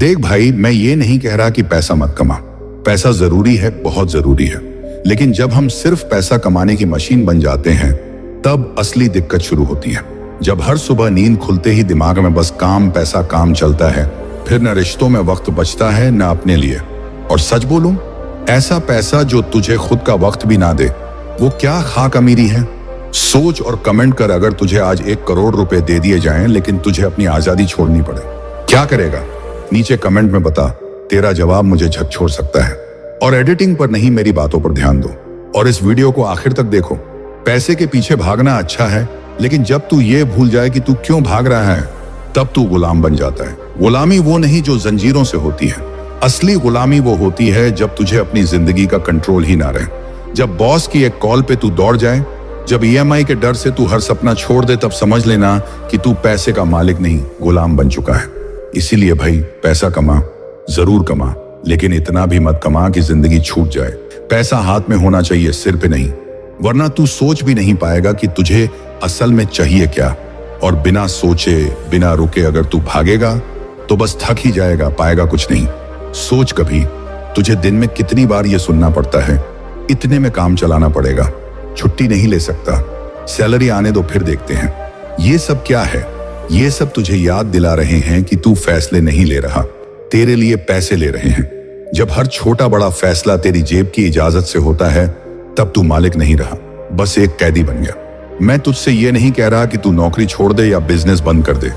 देख भाई, मैं ये नहीं कह रहा कि पैसा मत कमा। पैसा जरूरी है, बहुत जरूरी है। लेकिन जब हम सिर्फ पैसा कमाने की मशीन बन जाते हैं तब असली दिक्कत शुरू होती है। जब हर सुबह नींद खुलते ही दिमाग में बस काम पैसा काम चलता है, फिर न रिश्तों में वक्त बचता है न अपने लिए। और सच बोलूं, ऐसा पैसा जो तुझे खुद का वक्त भी ना दे, वो क्या खाक अमीरी है। सोच और कमेंट कर, अगर तुझे आज 1 करोड़ रुपए दे दिए जाएं लेकिन तुझे अपनी आजादी छोड़नी पड़े, क्या करेगा? नीचे कमेंट में बता। तेरा जवाब मुझे झकझोर सकता है। और एडिटिंग पर नहीं, मेरी बातों पर ध्यान दो और इस वीडियो को आखिर तक देखो। पैसे के पीछे भागना अच्छा है, लेकिन जब तू ये भूल जाए कि तू क्यों भाग रहा है, तब तू गुलाम बन जाता है। गुलामी वो नहीं जो जंजीरों से होती है। असली गुलामी वो होती है जब तुझे अपनी जिंदगी का कंट्रोल ही ना रहे। जब बॉस की एक कॉल पे तू दौड़ जाए, जब ईएमआई के डर से तू हर सपना छोड़ दे, तब समझ लेना कि तू पैसे का मालिक नहीं, गुलाम बन चुका है। इसीलिए भाई, पैसा कमा, जरूर कमा, लेकिन इतना भी मत कमा कि जिंदगी छूट जाए। पैसा हाथ में होना चाहिए, सिर पे नहीं, वरना तू सोच भी नहीं पाएगा कि तुझे असल में चाहिए क्या। और बिना सोचे बिना रुके अगर तू भागेगा तो बस थक ही जाएगा, पाएगा कुछ नहीं। सोच कभी, तुझे दिन में कितनी बार ये सुनना पड़ता है, इतने में काम चलाना पड़ेगा, छुट्टी नहीं ले सकता, सैलरी आने दो फिर देखते हैं। ये सब क्या है? ये सब तुझे याद दिला रहे हैं कि तू फैसले नहीं ले रहा, तेरे लिए पैसे ले रहे हैं। जब हर छोटा बड़ा फैसला तेरी जेब की इजाजत से होता है, तब तू मालिक नहीं रहा, बस एक कैदी बन गया। मैं तुझसे ये नहीं कह रहा कि तू नौकरी छोड़ दे या बिजनेस बंद कर दे।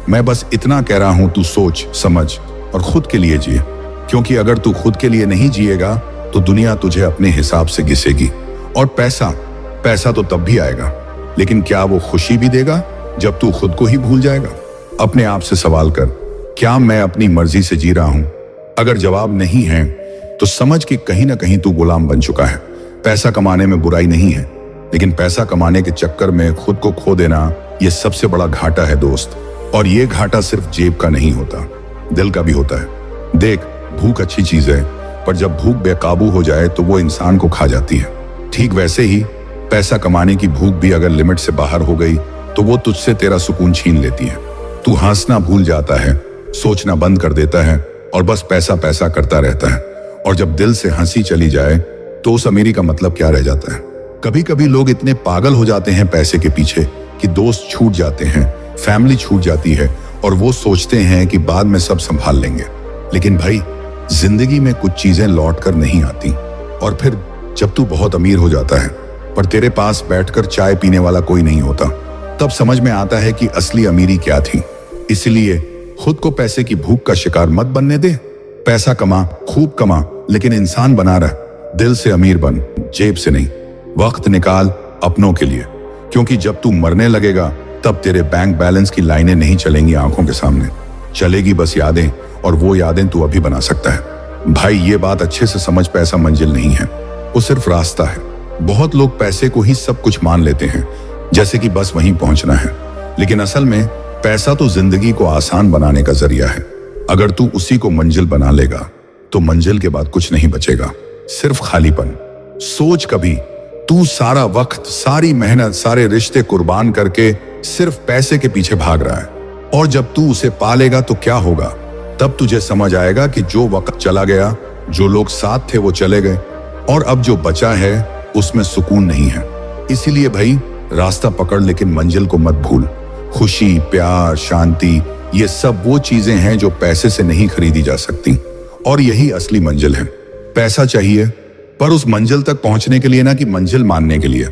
मैं बस इतना कह रहा हूं, तू सोच समझ और खुद के लिए जिए। क्योंकि अगर तू खुद के लिए नहीं जिएगा तो दुनिया तुझे अपने हिसाब से घिसेगी। और पैसा तो तब भी आएगा, लेकिन क्या वो खुशी भी देगा जब तू खुद को ही भूल जाएगा? अपने आप से सवाल कर, क्या मैं अपनी मर्जी से जी रहा हूं? अगर जवाब नहीं है तो समझ कि कहीं ना कहीं तू गुलाम बन चुका है। पैसा कमाने में बुराई नहीं है, लेकिन पैसा कमाने के चक्कर में खुद को खो देना, यह सबसे बड़ा घाटा है दोस्त। और ये घाटा सिर्फ जेब का नहीं होता, दिल का भी होता है। देख, भूख अच्छी चीज है, पर जब भूख बेकाबू हो जाए तो वो इंसान को खा जाती है। ठीक वैसे ही पैसा कमाने की भूख भी अगर लिमिट से बाहर हो गई तो वो तुझसे तेरा सुकून छीन लेती है। तू हंसना भूल जाता है, सोचना बंद कर देता है और बस पैसा पैसा करता रहता है। और जब दिल से हंसी चली जाए तो उस अमीरी का मतलब क्या रह जाता है? कभी कभी लोग इतने पागल हो जाते हैं पैसे के पीछे कि दोस्त छूट जाते हैं, फैमिली छूट जाती है और वो सोचते हैं कि बाद में सब संभाल लेंगे। लेकिन भाई, जिंदगी में कुछ चीजें लौट कर नहीं आती। और फिर जब तू बहुत अमीर हो जाता है पर तेरे पास बैठकर चाय पीने वाला कोई नहीं होता, तब समझ में आता है कि असली अमीरी क्या थी। इसलिए खुद को पैसे की भूख का शिकार मत बनने दे। पैसा कमा, खूब कमा, लेकिन इंसान बना रह। दिल से अमीर बन, जेब से नहीं। वक्त निकाल अपनों के लिए, क्योंकि जब तू मरने लगेगा तब तेरे बैंक बैलेंस की लाइनें नहीं चलेंगी आंखों के सामने, चलेगी बस यादें। और वो यादें तू अभी बना सकता है। भाई, ये बात अच्छे से समझ, पैसा मंजिल नहीं है, वो सिर्फ रास्ता है। बहुत लोग पैसे को ही सब कुछ मान लेते हैं, जैसे कि बस वहीं पहुंचना है। लेकिन असल में पैसा तो जिंदगी को आसान बनाने का जरिया है। अगर तू उसी को मंजिल बना लेगा तो मंजिल के बाद कुछ नहीं बचेगा, सिर्फ खालीपन। सोच कभी, तू सारा वक्त, सारी मेहनत, सारे रिश्ते कुर्बान करके सिर्फ पैसे के पीछे भाग रहा है। और जब तू उसे पालेगा तो क्या होगा? तब तुझे समझ आएगा कि जो वक्त चला गया, जो लोग साथ थे वो चले गए, और अब जो बचा है उसमें सुकून नहीं है। इसीलिए भाई, रास्ता पकड़ लेकिन मंजिल को मत भूल। खुशी, प्यार, शांति, ये सब वो चीजें हैं जो पैसे से नहीं खरीदी जा सकती। और यही असली मंजिल है। पैसा चाहिए, पर उस मंजिल तक पहुंचने के लिए ना कि मंजिल मानने के लिए।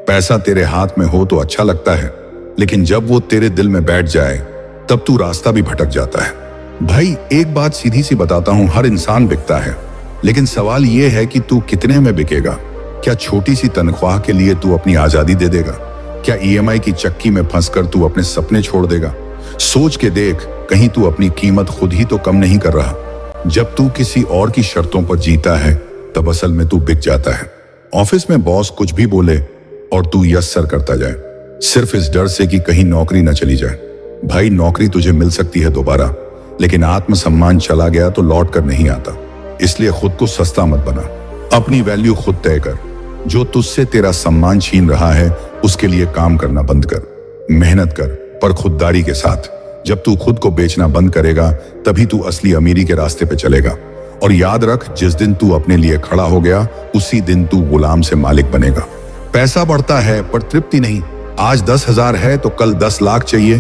पैसा तेरे हाथ में हो तो अच्छा लगता है, लेकिन जब वो तेरे दिल में बैठ जाए तब तू रास्ता भी भटक जाता है। भाई, एक बात सीधी सी बताता हूं, हर इंसान बिकता है, लेकिन सवाल यह है कि तू कितने में बिकेगा। क्या छोटी सी तनख्वाह के लिए तू अपनी आजादी दे देगा? क्या ईएमआई की चक्की में फंसकर तू अपने सपने छोड़ देगा? सोच के देख, कहीं तू अपनी कीमत खुद ही तो कम नहीं कर रहा। जब तू किसी और की शर्तों पर जीता है तब असल में तू बिक जाता है। ऑफिस में बॉस कुछ भी बोले और तू यस सर करता जाए, सिर्फ इस डर से कि कहीं नौकरी न चली जाए। भाई, नौकरी तुझे मिल सकती है दोबारा, लेकिन आत्मसम्मान चला गया तो लौट कर नहीं आता। इसलिए खुद को सस्ता मत बना, अपनी वैल्यू खुद तय कर। जो तुझसे तेरा सम्मान छीन रहा है उसके लिए काम करना बंद कर। मेहनत कर, पर खुददारी के साथ। जब तू खुद को बेचना बंद करेगा तभी तू असली अमीरी के रास्ते पे चलेगा। और याद रख, जिस दिन तू अपने लिए खड़ा हो गया उसी दिन तू गुलाम से मालिक बनेगा। पैसा बढ़ता है पर तृप्ति नहीं। आज 10,000 है तो कल 10 लाख चाहिए,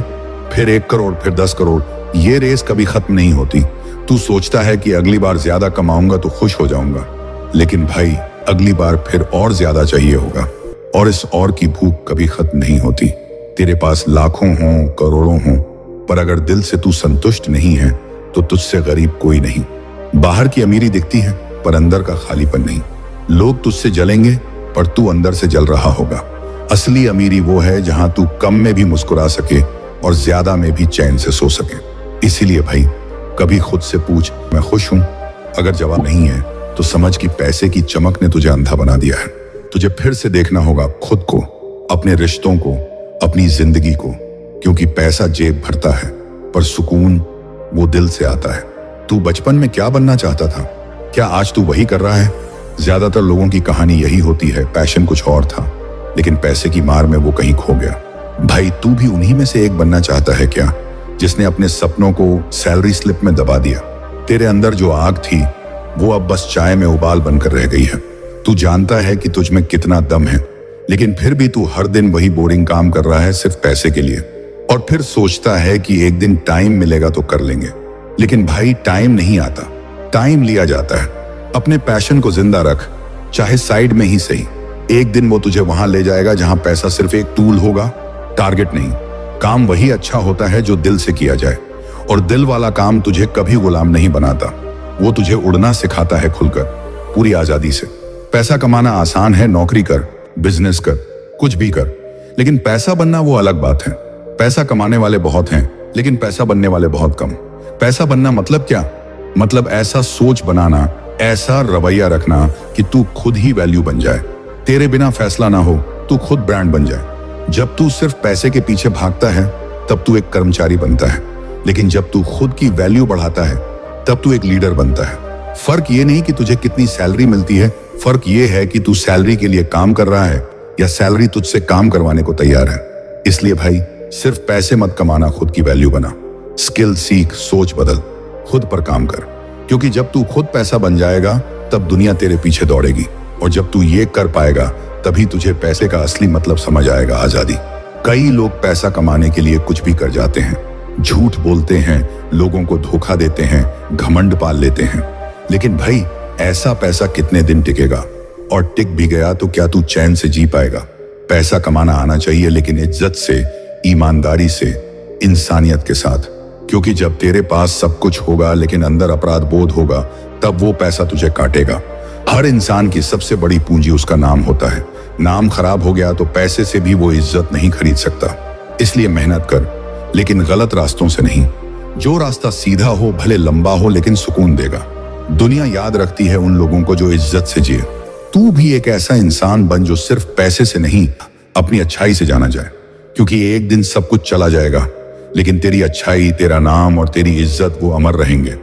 फिर 1 करोड़, फिर 10 करोड़। ये रेस कभी खत्म नहीं होती। तू सोचता है कि अगली बार ज्यादा कमाऊंगा तो खुश हो जाऊंगा, लेकिन भाई अगली बार फिर और ज्यादा चाहिए होगा, और इस और की भूख कभी खत्म नहीं होती। तेरे पास लाखों हों, करोड़ों हों, पर अगर दिल से तू संतुष्ट नहीं है तो तुझसे गरीब कोई नहीं। बाहर की अमीरी दिखती है पर अंदर का खालीपन नहीं। लोग तुझसे जलेंगे पर तू अंदर से जल रहा होगा। असली अमीरी वो है जहां तू कम में भी मुस्कुरा सके और ज्यादा में भी चैन से सो सके। इसीलिए भाई कभी खुद से पूछ, मैं खुश हूं? अगर जवाब नहीं है तो समझ कि पैसे की चमक ने तुझे अंधा बना दिया है। तुझे फिर से देखना होगा खुद को, अपने रिश्तों को, अपनी जिंदगी को, क्योंकि पैसा जेब भरता है पर सुकून वो दिल से आता है। तू बचपन में क्या बनना चाहता था? क्या आज तू वही कर रहा है? ज्यादातर लोगों की कहानी यही होती है, पैशन कुछ और था लेकिन पैसे की मार में वो कहीं खो गया। भाई तू भी उन्हीं में से एक बनना चाहता है क्या, जिसने अपने सपनों को सैलरी स्लिप में दबा दिया? तेरे अंदर जो आग थी वो अब बस चाय में उबाल बनकर रह गई है। तू जानता है कि तुझ में कितना दम है, लेकिन फिर भी तू हर दिन वही बोरिंग काम कर रहा है सिर्फ पैसे के लिए, और फिर सोचता है कि एक दिन टाइम मिलेगा तो कर लेंगे। लेकिन भाई टाइम नहीं आता, टाइम लिया जाता है। अपने पैशन को जिंदा रख, चाहे साइड में ही सही। एक दिन वो तुझे वहां ले जाएगा जहां पैसा सिर्फ एक टूल होगा, टारगेट नहीं। काम वही अच्छा होता है जो दिल से किया जाए, और दिल वाला काम तुझे कभी गुलाम नहीं बनाता। वो तुझे उड़ना सिखाता है खुलकर, पूरी आजादी से। पैसा कमाना आसान है, नौकरी कर, बिजनेस कर, कुछ भी कर, लेकिन पैसा बनना वो अलग बात है। पैसा कमाने वाले बहुत हैं लेकिन पैसा बनने वाले बहुत कम। पैसा बनना मतलब क्या? मतलब ऐसा सोच बनाना, ऐसा रवैया रखना कि तू खुद ही वैल्यू बन जाए। तेरे बिना फैसला ना हो, तू खुद ब्रांड बन जाए। जब तू सिर्फ पैसे के पीछे भागता है तब तू एक कर्मचारी बनता है, लेकिन जब तू खुद की वैल्यू बढ़ाता है तब तू एक लीडर बनता है। फर्क ये नहीं कि तुझे कितनी सैलरी मिलती है, फर्क ये है कि तू सैलरी के लिए काम कर रहा है या सैलरी तुझसे काम करवाने को तैयार है। इसलिए भाई सिर्फ पैसे मत कमाना, खुद की वैल्यू बना। स्किल सीख, सोच बदल, खुद पर काम कर, क्योंकि जब तू खुद पैसा बन जाएगा तब दुनिया तेरे पीछे दौड़ेगी, और जब तू ये कर पाएगा तभी तुझे पैसे का असली मतलब समझ आएगा, आजादी। कई लोग पैसा कमाने के लिए कुछ भी कर जाते हैं, झूठ बोलते हैं, लोगों को धोखा देते हैं, घमंड पाल लेते हैं, लेकिन भाई ऐसा पैसा कितने दिन टिकेगा? और टिक भी गया तो क्या तू चैन से जी पाएगा? पैसा कमाना आना चाहिए, लेकिन इज्जत से, ईमानदारी से, इंसानियत के साथ, क्योंकि जब तेरे पास सब कुछ होगा लेकिन अंदर अपराध बोध होगा तब वो पैसा तुझे काटेगा। हर इंसान की सबसे बड़ी पूंजी उसका नाम होता है। नाम खराब हो गया तो पैसे से भी वो इज्जत नहीं खरीद सकता। इसलिए मेहनत कर, लेकिन गलत रास्तों से नहीं। जो रास्ता सीधा हो, भले लंबा हो, लेकिन सुकून देगा। दुनिया याद रखती है उन लोगों को जो इज्जत से जिए। तू भी एक ऐसा इंसान बन जो सिर्फ पैसे से नहीं, अपनी अच्छाई से जाना जाए, क्योंकि एक दिन सब कुछ चला जाएगा लेकिन तेरी अच्छाई, तेरा नाम और तेरी इज्जत वो अमर रहेंगे।